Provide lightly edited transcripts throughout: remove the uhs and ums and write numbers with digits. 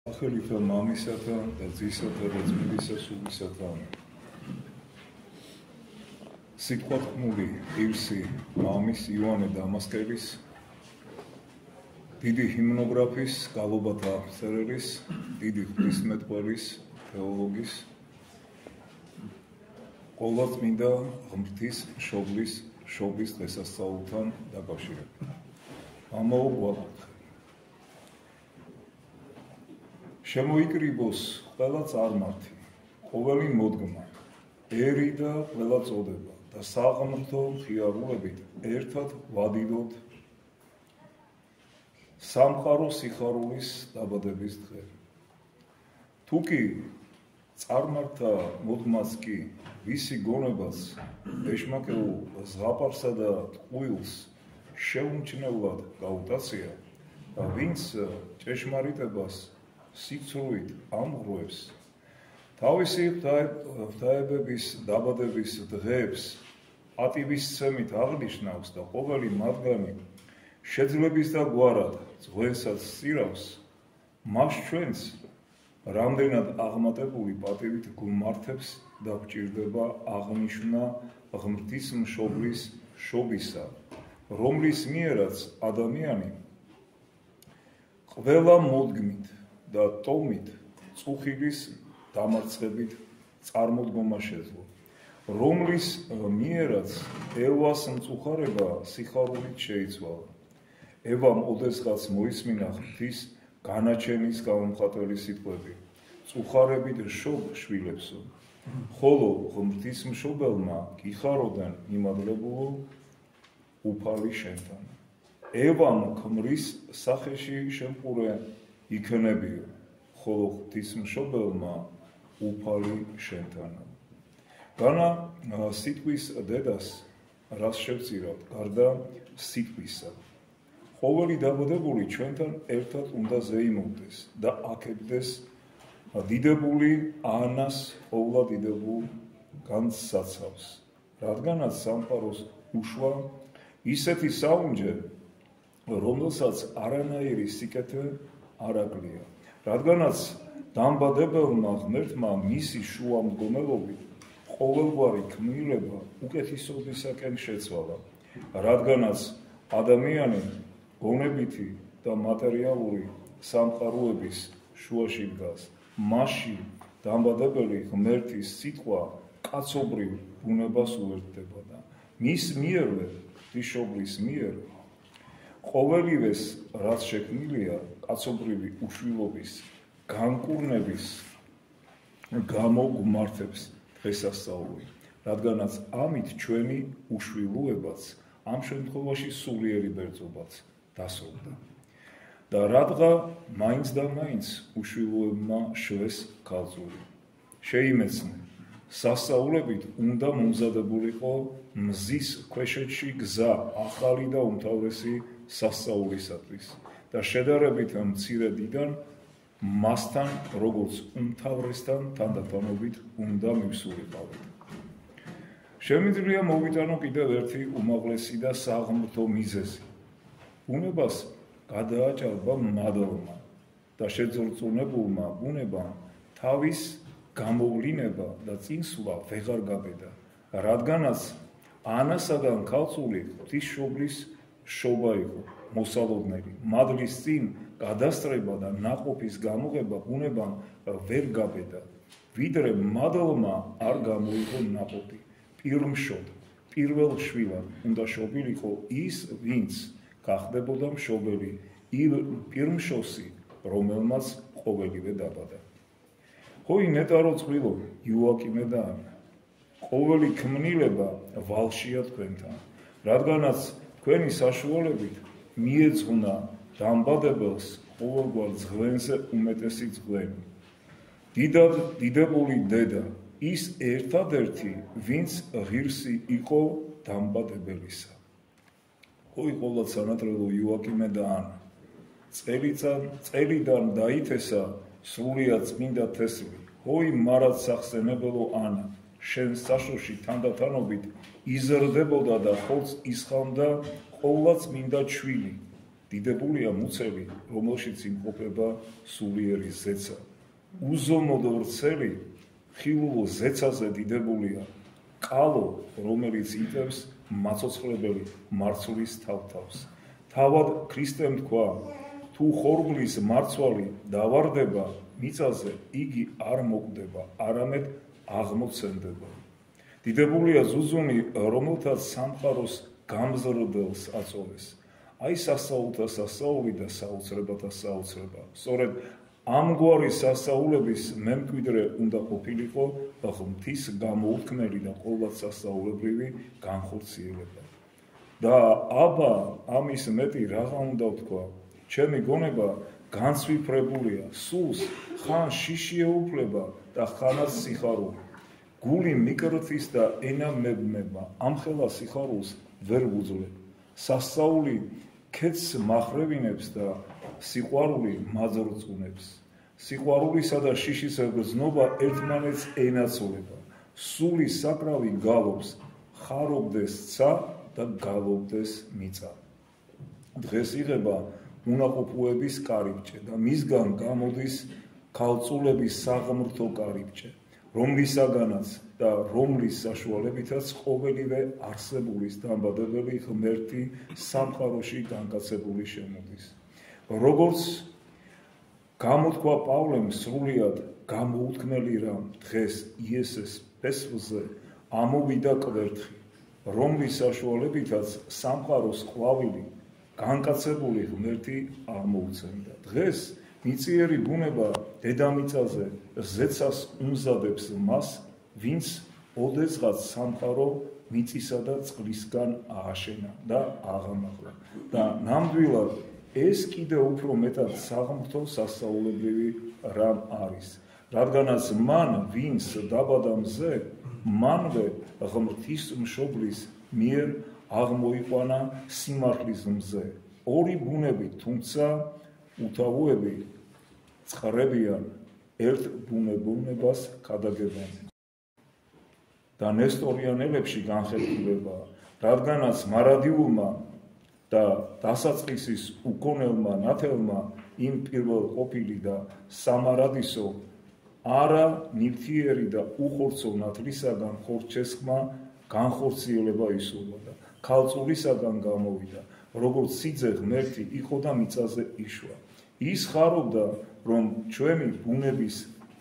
სახელითა მამისათა და ძისათა და ძმებისა სულისათა. სიტყვა თქმული ირსი მამის ივანე დამასკელის, დიდი ჰიმნოგრაფის, გალობათა აფიცერელის, დიდი ღვთისმეტყველის, თეოლოგის, ყოვლადწმინდა ღმრთის შობის დღესასწაულთან დაკავშირებით. ამაო გვაკვეთე. შემოიკრიბოს ყველა წარმართი, ყოველი მოდგმა, ერი და ყველა წოდება და საღმრთო მხიარულებით ერთად ვადიდოთ სამყარო სიხარულის დაბადების დღე. თუკი წარმართა მოდგმას კი ვისი გონებას ეშმაკეულ ზღაპარსა და ტყუილს შეუმჩნევლად გაუტაცია და ვინც ჭეშმარიტებას სიცრუით ამღრევს, თავისი ღვთაებების დაბადების დღეებს პატივისცემით აღნიშნავს და ყოველი მათგანი შეძლების და გვარად ძღვენსაც სწირავს, მას ჩვენს რამდენად აღმატებული პატივით გვმართებს და გვჭირდება აღნიშვნა ღმრთისმშობლის შობისა, რომლის მიერაც ადამიანი ყველა მოდგმით და ტომით წუხილის დამარცხებით წარმოდგომა შეძლო, რომლის მიერაც ევას მწუხარება სიხარულით შეიცვალა. ევამ ოდესღაც მოისმინა ღვთის განაჩენის გამომხატველი სიტყვები, წუხარებით შობ შვილებსო, ხოლო ღმრთისმშობელმა გიხაროდან იმადლებულო უფალი შენთან. ევამ ქმრის სახეში შემყურე იქნებიო, ხოლო ღვთისმშობელმა უფალი შენთანა. განა სიტყვის დედას რას შევწირავთ, გარდა სიტყვისა. ყოველი დაბადებული ჩვენთან ერთად უნდა ზეიმოვდეს და აკეთდეს დიდებული ანას ყოვლა დიდებულ განსაცავს, რადგანაც სამყაროს უშვა ისეთი საუნჯე, რომელსაც არანაირი სიკეთე არ აკლია, რადგანაც დამბადებელმა ღმერთმა მისი შუამდგომელობით ყოველგვარი ქმნილება უკეთისობისაკენ შეცვალა, რადგანაც ადამიანი გონებითი და მატერიალური სამყაროების შუაში დგას, მასში დამბადებელი ღმერთის სიტყვა კაცობრივ ბუნებას უერთდება და მის მიერვე, ღვთისმშობლის მიერ ყოველივეს, რაც შექმნილია, კაცობრივი უშვილობის განკურნების გამო გვმართებს დღესასწაული, რადგანაც ამით ჩვენი უშვილოებაც ამ შემთხვევაში სულიერი ბერძობაც დასრულდა. და რადგა მაინც და მაინც უშვილოებმა შვეს ქალწული. შეიმეცნე, სასწაულებით უნდა მომზადებულიყო მზის ქვეშეთში გზა ახალი და უმთავრესი სასწაულისათვის და შედარებით მცირე დიდან მასთან, როგორც უმთავრესთან თანდათანობით უნდა მივსულიყავით. შემიძლია მოვიტანო კიდევ ერთი უმაღლესი და საღმრთო მიზეზი. ბუნებას გადააჭარბა მადლმა და შეძორწუნებულმა ბუნებამ თავის გამოვლინება და წინსვლა ვეღარ გაბედა, რადგანაც ანასაგან ქალწული ღვთისმშობლის შობა იყო მოსალოდნელი, მადლის წინ გადასწრება და ნაყოფის გამოღება ბუნებამ ვერ გაბედა, ვიდრე მადლმა არ გამოიღო ნაყოფი. პირმშობ, პირველ შვილად უნდა შობილიყო ის, ვინც გახდებოდა მშობელი, პირმშობსი, რომელმაც ყოველივე დაბადა. ჰოი ნეტარო წყვილო, იოაკიმე და ანა, ყოველი ქმნილება ვალშია თქვენთან, რადგანაც თქვენი საშუალებით მიეძღვნა დამბადებელს ყოველგვარ ძღვენზე უმეტესი ძღვენი. დიდად დიდებული დედა, ის ერთადერთი, ვინც ღირსი იყო დამბადებელისა. ჰოი ყოვლად სანატრელო იოაკიმე და ანა, წელიდან დაითესა სრულიად წმინდა თესლი. ჰოი მარად სახსენებელო ანა, შენ საშოში თანდათანობით იზრდებოდა და ხოლც ისხამდა ყოვლად წმინდა ჩვილი, დიდებულია მუცელი, რომელშიც იმყოფება სულიერი ზეცა. უზომოდ ვრცელი, ხილულ ზეცაზე დიდებულია კალო, რომელიც იტევს მაცოცხლებელი მარცვლის თავთავს. თავად ქრისტემ თქვა, თუ ხორბლის მარცვალი დავარდება მიწაზე, იგი არ მოკვდება, არამედ აღმოცენდება. დიდებულია ზუზუნი, რომელთაც სამყაროს გამზრდელს აწოვეს. აი სასაულთა სასაული და საოცრებათა საოცრება. სწორედ ამგვარი სასაულების მემკვიდრე უნდა ყოფილიყო ღმრთის გამოუთქმელი და ყოვლად სასაულებრივი განხორციელება. და აბა ამის მეტი რაღა უნდა ვთქვა? ჩემი გონება განსვიფრებულია, სულს ხან შიში ეუფლება და ხანაც სიხარული. გული მიკრთის და ენა მებმება, ამხელა სიხარულს ვერ ვუძლებ. სასაული ქეთს მახრევინებს და სიყვარული მაძრწუნებს. სიყვარულისა და შიშის გრძნობა ერთმანეთს ენაცვლება. სული საკრავი გალობს, ხარობდეს ცა და გალობდეს მიწა. დღეს იღება უნაყოფოების კარიბჭე და მისგან გამოდის ქალწულების საღმრთო კარიბჭე, რომლისაგანაც და რომლის საშუალებითაც ყოველივე არსებულის დამბადებელი ღმერთი სამყაროში განკაცებული შემოდის. როგორც გამოთქვა პავლემ სრულიად გამოუთქმელი რამ დღეს იესეს ფესვზე ამოვიდა კვერთხი, რომლის საშუალებითაც სამყაროს ყვავილი განკაცებული ღმერთი აღმოუცემდა. დღეს მიწიერი ბუნება დედამიწაზე ზეცას უმზადებს მას, ვინც ოდესღაც სამყარო მიწისა და წყლისგან ააშენა და აღამაღლა. და ნამდვილად ეს კიდე უფრო მეტად საღმრთო სასაულებრივი რამ არის, რადგანაც მან, ვინც დაბადა მზე, მანვე ღმრთის მშობლის მიერ აღმოიყვანა სიმართლის მზე. ორი ბუნები, თუმცა უთავოები წყრებიან, ერთ ბუნებას ქადაგებენ. და ნესტორიანელებში განხეთქილებაა, რადგანაც მარადიულმა და დასაწყისის უკონელმა ნათელმა იმ პირველ ყოფილი და სამარადისო არა ნივთიერი და უხორცო ნათლისაგან ხორჩესხმა განხორციელება ისურვა და ქალწულისაგან გამოვიდა, როგორც სიძე ღმერთი იყო და მიწაზე იშვა. ის ხარობდა, რომ ჩვენი ბუნების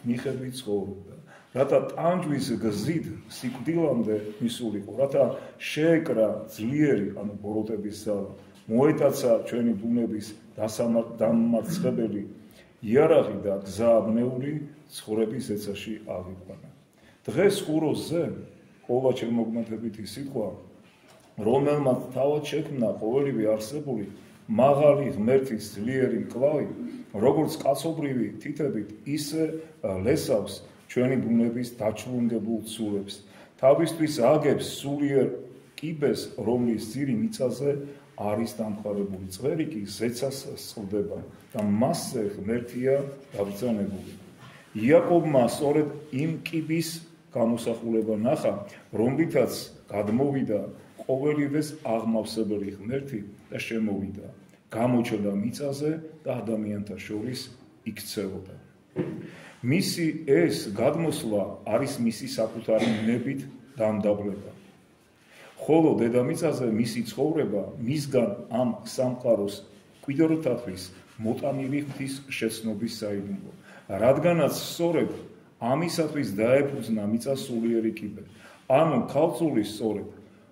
მიხედვით ცხოვრობდა, რათა ტანჯვის გზით სიკვდილამდე მისულიყო, რათა შეეკრა ძლიერი, ანუ ბოროტების ზალა, მოეტაცა ჩვენი ბუნების დამარცხებელი იარაღი და გზააბნეული ცხოვრების ზეცაში ავიყვანა. დღეს ხუროზე ყოლა შემოგმართებითი სიტყვა, რომელმაც თავად შექმნა ყოველივე არსებული მაღალი ღმერთის ძლიერი მკლავი, როგორც კაცობრივი თითებით, ისე ლესავს ჩვენი ბუნების დაჩვენებულ ცულებს. თავისთვის აგებს სულიერ კიბეს, რომლის ძირი მიწაზე არის დამყარებული. წვერი კი ზეცას სწყდება და მასზე ღმერთია დაბრძანებული. იაკობმა სწორედ იმ კიბის გამოსახულება ნახა, რომლითაც გადმოვიდა ყოველივეს აღმავსებელი ღმერთი და შემოვიდა, გამოჩნდა მიწაზე და ადამიანთა შორის იქცეოდა. მისი ეს გადმოსვლა არის მისი საკუთარი ნებით დამდაბლება. ხოლო დედამიწაზე მისი ცხოვრება მისგან ამ სამყაროს მკვიდრთათვის მოტანილი ღვთის შეცნობის საიდუმლო, რადგანაც სწორედ ამისათვის დაეფუძნა მიწა სულიერი კიბე, ანუ ქალწულის სწორედ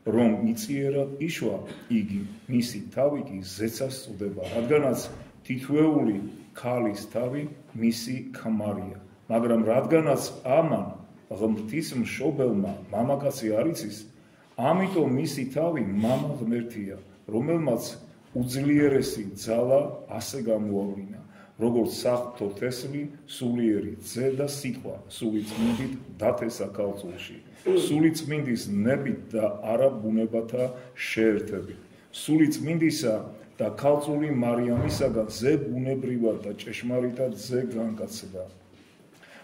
რომ მიწიერად იშვა იგი, მისი თავი კი ზეცას წოდება, რადგანაც თითოეული ქალის თავი მისი ქმარია, მაგრამ რადგანაც ამან ღმრთის მშობელმა მამაკაცი არ იცის, ამიტომ მისი თავი მამა ღმერთია, რომელმაც უძლიერესი ძალა ასე გამოავლინა, როგორც საღვთო თესლი სულიერი ძე და სიტყვა სული წმინდით დათესა ქალწულში, სული წმინდის ნებით და არა ბუნებათა შეერთებით, სული წმინდისა და ქალწული მარიამისაგან ზე ბუნებრივად და ჭეშმარიტად ზე განკაცდა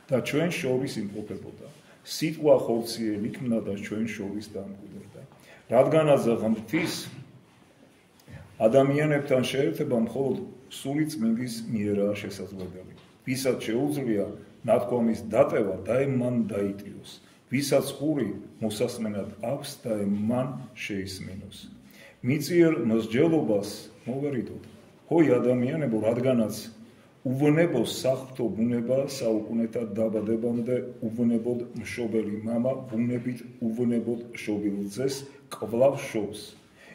და ჩვენ შორის იმყოფებოდა. სიტყვა ხორციელი იქნა და ჩვენ შორის დამკვიდრდა. რადგანაც ღმრთის ადამიანებთან შეერთება მხოლოდ სული წმინდის მიერაა შესაძლებელი. ვისაც შეუძლია ნათქვამის დატევა და მან დაიტიოს, ვისაც ყური მოსასმენად აქვს და მან შეისმინოს. მიწიერ მსჯელობას მოვერიდოთ, ჰოი ადამიანებო, რადგანაც უვნებო საღვთო ბუნება საუკუნეთა დაბადებამდე უვნებოდ მშობელი მამა ბუნებით უვნებოდ შობილძეს კვლავ შობს.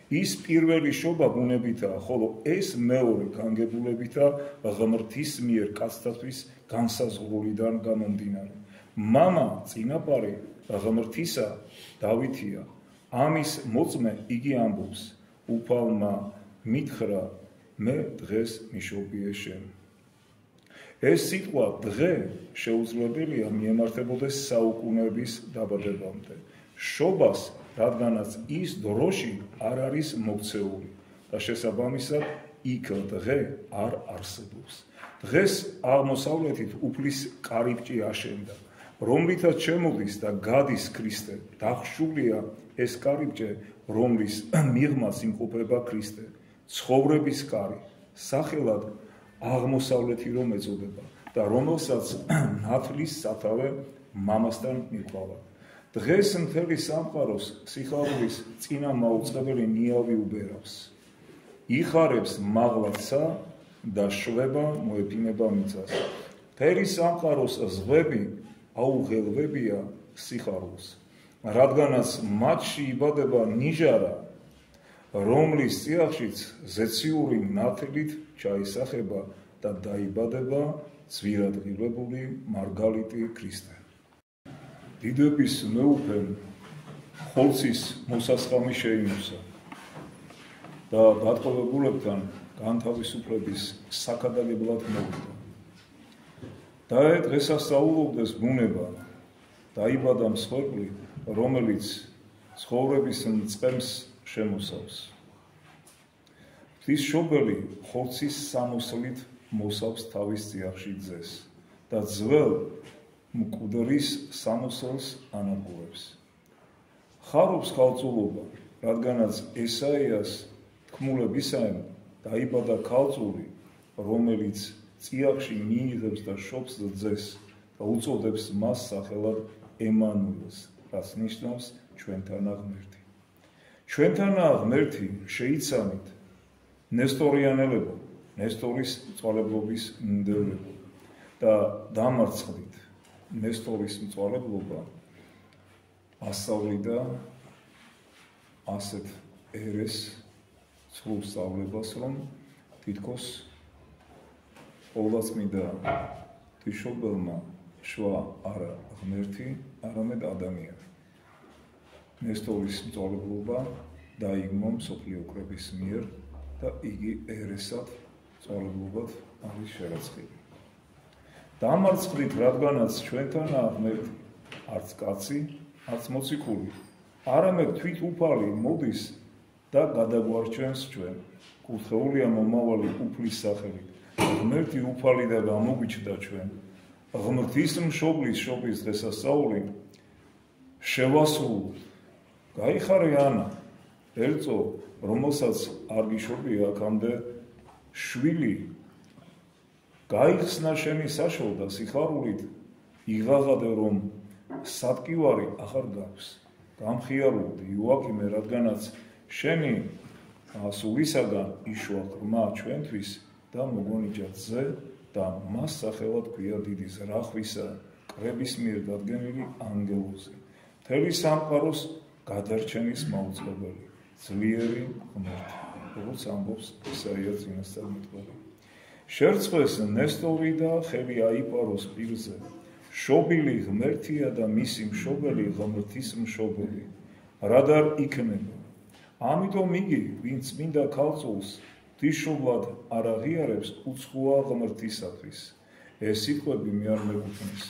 ის პირველი შობა ბუნებითაა, ხოლო ეს მეორე განგებულებითა ღმრთის მიერ კაცთათვის განსაზღვრიდან გამომდინარე. მამა წინაპარი ღმრთისა დავითია, ამის მოწმე იგი ამბობს, უფალმა მითხრა, მე დღეს მიშობიე შენ. ეს სიტყვა დღე შეუძლებელია მიემართებოდეს საუკუნეების დაბადებამდე. შობას, რადგანაც ის დროში არ არის მოქცეული და შესაბამისად იქ დღე არ არსებობს. დღეს აღმოსავლეთით უფლის კარიბჭე აშენდა, რომლითაც შემოდის და გადის ქრისტე. დახშულია ეს კარიბჭე, რომლის მიღმაც იმყოფება ქრისტე. ცხოვრების კარი, სახელად აღმოსავლეთი რომ ეწოდება და რომელსაც ნათლის სათავე მამასთან მიყვავა. დღეს მთელი სამყაროს სიხარულის წინა მაუწყებელი ნიავი უბერავს. იხარებს მაღლაცა და შვება მოეფინება მიწას. მთელი სამყაროს ზღვები აუღელვებია სიხარულს, რადგანაც მათში იბადება ნიჟარა, რომლის წიაღშიც ზეციური ნათლით ჩაისახება და დაიბადება ძვირადღირებული მარგალიტი ქრისტე. დიდების მეუფემ ხორცის მოსასხამი შეიმოსა და დატყვევებულებთან განთავისუფლების საქადაგებლად მოვიდა. და დღესასწაულობდეს ბუნება, დაიბადა მსხვერპლი, რომელიც ცხოვრების მწყემს შემოსავს. ღვთისმშობელი ხორცის სამოსლით მოსავს თავის წიაღში ძეს და ძველ მკვდრის სამოსელს ანადგურებს. ხარობს ქალწულობა, რადგანაც ესაიას თქმულებისაენ დაიბადა ქალწული, რომელიც წიაღში მიიღებს და შობს ძეს და უწოდებს მას სახელად ემანუელს, რაც ნიშნავს ჩვენთანა ღმერთი. ჩვენთანა ღმერთი შეიცამით ნესტორიანელებო, ნესტორის მწვალებლობის მიმდევრებო და დამარცხდით ნესტორის მწვალებლობა ასწავლიდა ასეთ ერეს ცრულ სწავლებას, რომ თითქოს ყოვლადწმიდა ღვთისმშობელმა შვა არა ღმერთი, არამედ ადამიანი. ნესტორის მწვალებლობა დაიგმო მსოფლიო კრების მიერ და იგი ერესად მწვალებლობად არის შერაცხილი. დამარცხდით, რადგანაც ჩვენთანა ღმერთი, არც კაცი, არც მოციქული, არამედ თვით უფალი მოდის და გადაგვარჩენს ჩვენ. კურთხეულია მომავალი უფლის სახელით. ღმერთი უფალი და გამოგვიჩნდა ჩვენ. ღმრთის მშობლის შობის დღესასწაული შევასრულოთ. გაიხარე ანა, ერწო, რომელსაც არ გიშობია აქამდე შვილი, გაიხსნა შენი საშო და სიხარულით იღაღადე, რომ სატკივარი ახარ გაქვს. გამხიარულდი იოაკიმე, რადგანაც შენი სულისაგან იშვა ღრმა ჩვენთვის და მოგონიჭა ძე და მას სახელად ქვია დიდი ზრახვისა კრების მიერ დადგენილი ანგელოზი. მთელი სამყაროს გადარჩენის მაუწყებელი, ძლიერი ღმერთი, როგორც ამბობს ისაია წინასწარმეტყველი. შერწყეს ნესტორი და ხელი აიპაროს პირზე. შობილი ღმერთია და მისი მშობელი ღმრთის მშობელი. რადარ იქნება? ამიტომ იგი, ვინც წმინდა ქალწულს ღვთისმშობლად არ აღიარებს, უცხოა ღმრთისათვის. ეს სიტყვები მე არ მეკუთვნის,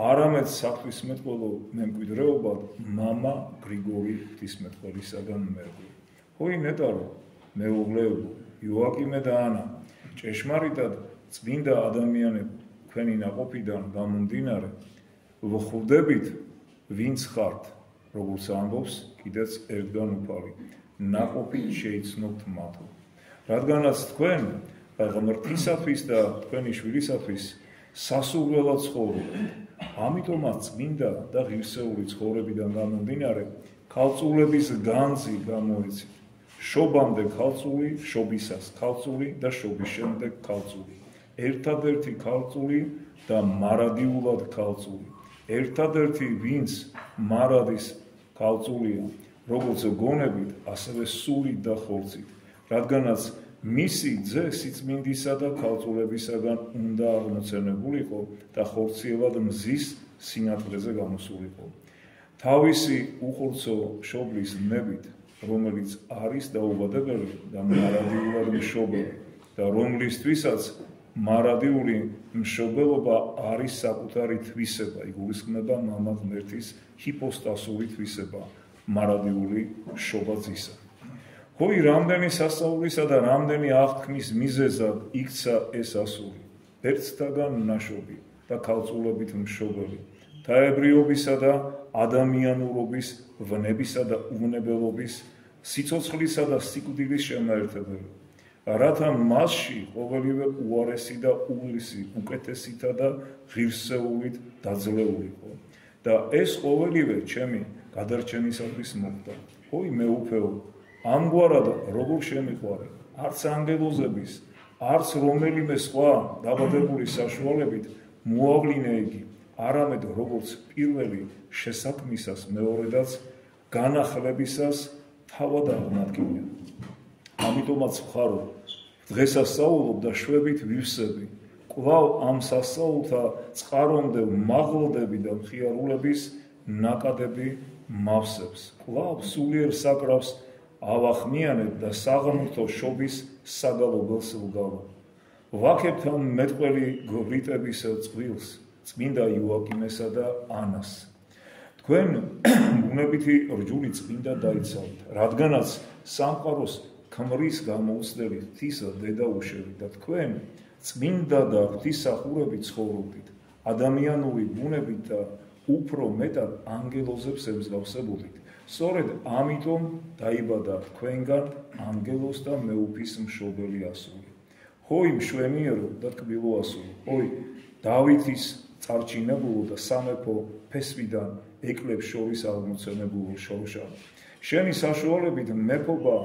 არამედ საღვთისმეტყველო მემკვიდრეობად მამა გრიგორი ღვთისმეტყველისაგან მერვი. ჰოი ნეტარო, მეუღლეებო, იოაკიმე და ანა, ჭეშმარიტად წმინდა ადამიანებო, თქვენი ნაყოფიდან გამომდინარე, ვხვდებით, ვინც ხართ, როგორც ამბობს კიდეც ერთგან უფალი, ნაყოფით შეიცნობთ მათო. რადგანაც თქვენ ღმრთისათვის და თქვენი შვილისათვის სასურველად ცხოვრობთ. ამიტომაც წმინდა და ღირსეული ცხოვრებიდან გამომდინარე ქალწულების განძი გამოეცით. შობამდე ქალწული, შობისას ქალწული და შობის შემდეგ ქალწული. ერთადერთი ქალწული და მარადიულად ქალწული. ერთადერთი ვინც მარადის ქალწულია, როგორც გონებით, ასევე სულით და ხორცით, რადგანაც მისი ძე სიწმინდისა და ქალწულებისაგან უნდა აღმოცენებულიყო და ხორციელად მზის სინათლეზე გამოსულიყო. თავისი უხორცო შობლის ნებით, რომელიც არის დაუბადებელი და მარადიულად მშობელი და რომლისთვისაც მარადიული მშობელობა არის საკუთარი თვისება, იგულისხმება მამა ღმერთის ჰიპოსტასური თვისება, მარადიული შობაძისა. Hoi რამდენი სასწაულისა და რამდენი აღთქმის მიზეზად იქცა ეს ასული, ერთთაგან ნაშობი და ქალწულებით მშობელი, თაებრიობისა და ადამიანურობის, ვნებისა და უვნებელობის, სიცოცხლისა და სიკვდილის შემაერთებელი, რათა მასში ყოველივე უარესი და უღირსი, უკეთესითა და ღირსეულით დაძლეულიყო და ეს ყოველივე ჩემი გადარჩენისათვის მოხდა. Hoi მეუფეო, ამგვარად როგორ შემიყვარე, არც ანგელოზების, არც რომელიმე სხვა დაბადებული საშუალებით მოავლინე იგი, არამედ როგორც პირველი შესაქმისას მეორედაც განახლებისას თავად აღმადგინე. ამიტომაც ვხარო, დღესასწაულობ და შვებით ვივსები, კვლავ ამ სასწაულთა წყარომდე მაღლდები და მხიარულების ნაკადები მავსებს, კვლავ სულიერ საკრავს ავახმიანებ და საღმრთო შობის საგალობელს ვგავ. ვაქებთან მეტყველი გვრიტების წყვილს, წმინდა იოაკიმესა და ანას. თქვენ ბუნებითი რჯული წმინდა დაიცავთ, რადგანაც სამყაროს ქმრის გამოუცდელი ღვთისა დედაუშევი და თქვენ წმინდა და ღვთისმსახურებით ცხოვრობთ, ადამიანური ბუნებით და უფრო მეტად ანგელოზებს ემსგავსებოდით. სწორედ ამიტომ დაიბადა თქვენგან ანგელოზ და მეუფის მშობელი ასული. Hoi მშვენიერო და ტკბილო ასული, hoi დავითის წარჩინებულო და სამეფო ფესვიდან ეკლებს შორის აღმოცენებულო შორშა. შენი საშუალებით მეფობა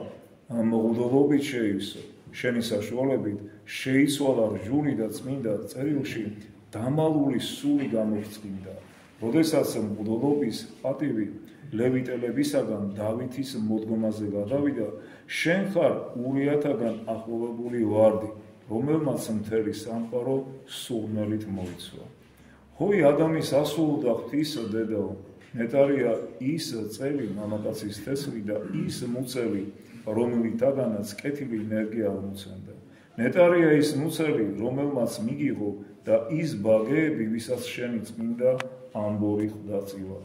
მღვდლობით შეივსო, შენი საშუალებით შეიცვალა რჯული და წმინდა წერილში დამალული სული გამოვრწყინდა, როდესაც მღვდლობის პატივი ლევიტელებისაგან დავითის მოდგმაზე გადავიდა, შენ ხარ ურიათაგან ახლოვებული ვარდი, რომელმაც მთელი სამყარო სურნელით მოიცვა. Hoi ადამის ასულ და ღვთის დედაო, ნეტარია ის წელი მამაკაცის თესლი და ის მუცელი, რომელთაგანაც კეთილი ენერგია აღმოცენდა. ნეტარია ის მუცელი, რომელმაც მიგიღო და ის ბაგეები, ვისაც შენი წმინდა ამბორი ხვდაწილა.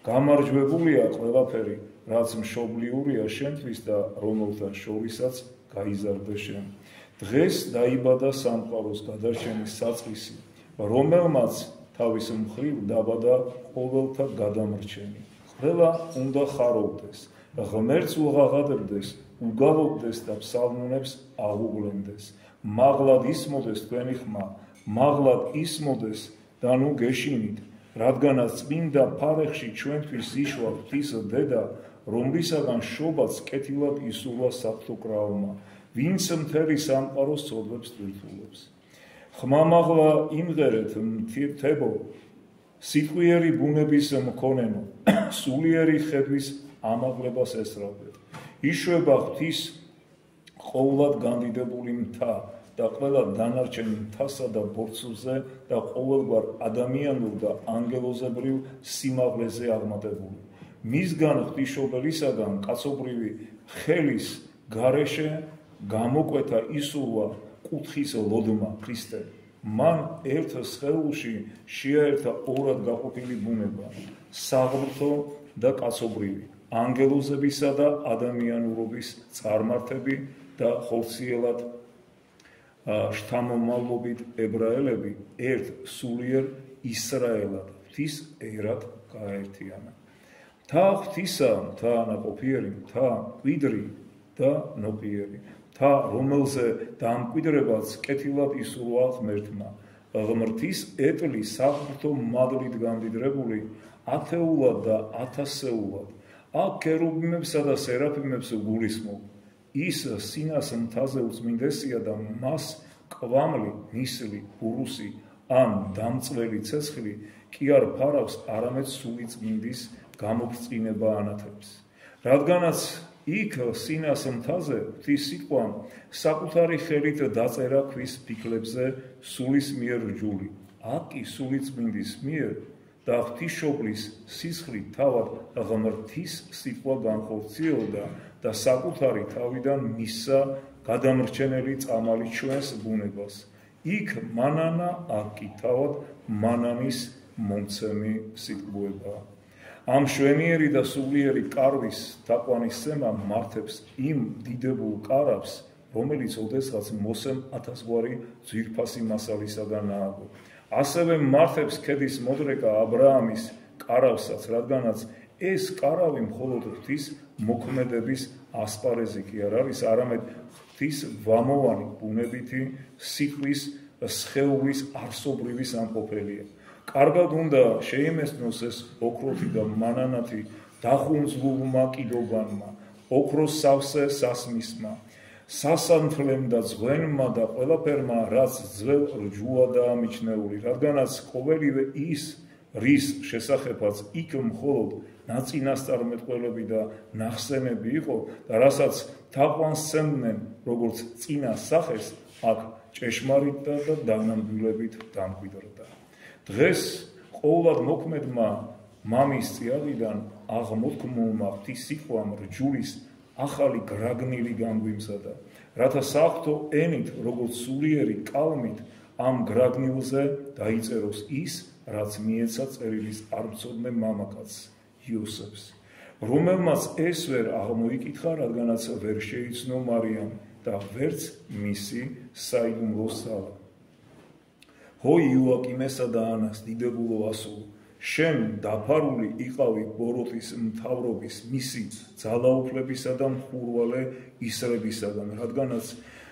გამარჯვებულია ყველაფერი, რაც მშობლიურია შენთვის და რომელთა შორისაც გაიზარდე შენ. დღეს დაიბადა სამყაროს გადარჩენის საწყისი, რომელმაც თავის მხრივ დაბადა ყოველთა გადამრჩენი. ყველა უნდა ხარობდეს, ღმერთს უღაღადებდეს, უგალობდეს და ფსალმუნებს აღუგლენდეს. მაღლად ისმოდეს თქვენი ხმა, მაღლად ისმოდეს და ნუ გეშინით, რადგანაც წმინდა ფარეხში ჩვენთვის იშვა ღვთის დედა, რომლისაგან შობაც კეთილად ისურვა საღვთო კრავმა, ვინც მთელი სამყაროს ცოდვებს თვითულებს. ხმამაღლა იმღერეთ მთებო, სიტყვიერი ბუნების მქონენო, სულიერი ხედვის ამაღლებას ესწრაფეთ. იშვება ღვთის ყოვლად განდიდებული მთა და ყველა დანარჩენ მთასა და ბორცვზე და ყოველგვარ ადამიანურ და ანგელოზებრივ სიმაღლეზე აღმატებული. მისგან ღვთისმშობელისაგან კაცობრივი ხელის გარეშე გამოკვეთა ისურვა კუთხის ლოდმა ქრისტე. მან ერთ სხეულში შეაერთა ორად გაყოფილი ბუნება, საღმრთო და კაცობრივი, ანგელოზებისა და ადამიანურობის წარმართები და ხორციელად შთამომავლობით ებრაელები ერთ სულიერ ისრაელად ღვთის ერად გააერთიანა. მთა ღვთისა, მთა ნაყოფიერი, მთა მკვიდრი და ნოყიერი, მთა, რომელზე დამკვიდრებაც კეთილად ისურვა ღმერთმა. ღმრთის ეტლი საფრთხო მადლით გამდიდრებული, ათეულად და ათასეულად, აქ ქერუბიმებსა და სერაფიმებს გულისხმობ. ის სინას მთაზე უწმინდესია და მას კვამლი, ნისლი, ურუსი ან დამწველი ცეცხლი კი არ ფარავს, არამედ სული წმინდის გამოფრწინება ანათებს. რადგანაც იქ სინას მთაზე ღვთის სიტყვამ საკუთარი ხელით დაწერა ქვის ფიქლებზე სულის მიერ რჯული. აქ კი სული წმინდის მიერ და ღვთისმშობლის სისხლით თავად ღმრთის სიტყვა განხორციელდა და საკუთარი თავიდან მისცა გადამრჩენელი წამალი ჩვენს ბუნებას. იქ მანანა, აქ კი თავად მანანის მომცემი სიტყვებაა. ამ შვენიერი და სულიერი კარვის თაყვანისცემა მართებს იმ დიდებულ კარავს, რომელიც ოდესღაც მოსემ ათასგვარი ძვირფასი მასალისაგან ააგო. ასევე მართებს ქედის მოდრეკა აბრაამის კარავსაც, რადგანაც ეს კარავი მხოლოდ ღვთის მოქმედების ასპარეზი კი არ არის, არამედ ღვთის ვამოვანი ბუნებითი სიტყვის სხეულის არსობრივი სამყოფელია. კარგად უნდა შეიმესწნოს ეს ოქროთი და მანანათი დახუნძლულმა კიდობანმა, ოქროს სავსე სასმისმა, სასანთლემ და ძღვენმა და ყველაფერმა, რაც ძველ რჯულადაა მიჩნეული, რადგანაც ყოველივე ის, რის შესახებაც იქ მხოლოდ ნაწინასწარმეტყველები და ნახსენები იყო და რასაც თაყვანს სცემდნენ როგორც წინა სახეს, აქ ჭეშმარიტად და დანამდვილებით დამკვიდრდა. დღეს ყოვლად მოქმედმა მამის წიაღიდან აღმოთქმულმა ღვთის სიტყვამ რჯულის ახალი გრაგნილი განგვიმზადა, რათა საღვთო ენით, როგორც სულიერი კალმით ამ გრაგნილზე დაიწეროს ის, რაც მიეცა წერილის არმცოდნე მამაკაცს იოსებს, რომელმაც ეს ვერ აღმოიკითხა, რადგანაც ვერ შეიცნო მარიამ და ვერც მისი საიდუმლო სალა. ჰო იოაკიმესა და ანას დიდებულო ასულო, შენ დაფარული იყავი ბოროტის მთავრობის მისი ძალაუფლებისა და მხურვალე ისრებისაგან, რადგანაც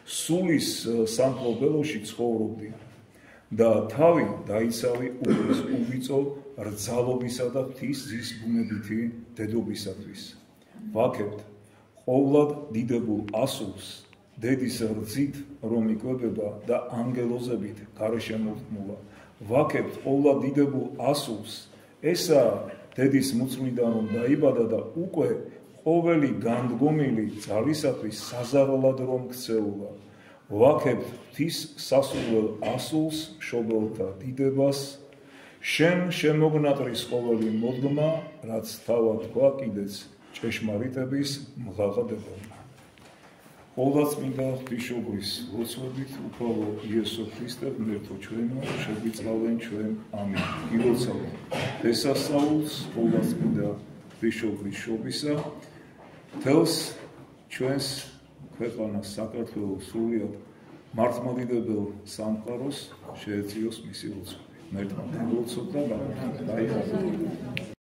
სულის სამფლობელოში ცხოვრობდი და თავი დაიცავი უფლის უბიწო რძალობისა და ღვთის ძის ბუნებითი დედობისათვის. ვაქებთ ყოვლად დიდებულ ასულს დედის რძით, რომ იკვებება და ანგელოზებით გარშემორტყმულა. ვაქებთ ყოვლად დიდებულ ასულს, ესა დედის მუცლიდან რომ დაიბადა და უკვე ყოველი განდგომილი ძალისათვის საზარალად რომ ქცეულა. ვაქებთ ღვთის სასურველ ასულს, მშობელთა დიდებას, შენ შემოგნატრის ყოველი მოდგმა, რაც თავად თქვა კიდეც ჭეშმარიტების მღაღადებელმა. ყოვლადწმინდა ღვთისმშობლის ლოცვებით უფალო იესო ქრისტე ღმერთო ჩვენო, შეგვიწყალენ ჩვენ, ამინ. გილოცავთ დღესასწაულს ყოვლადწმინდა ღვთისმშობლის შობისა, მთელს ჩვენს ქვეყანას საქართველოს სრულიად მართლმადიდებელ სამყაროს შეეწიოს მისი ლოცვა. ღმერთმა დაგლოცოთ და გაიმართოთ.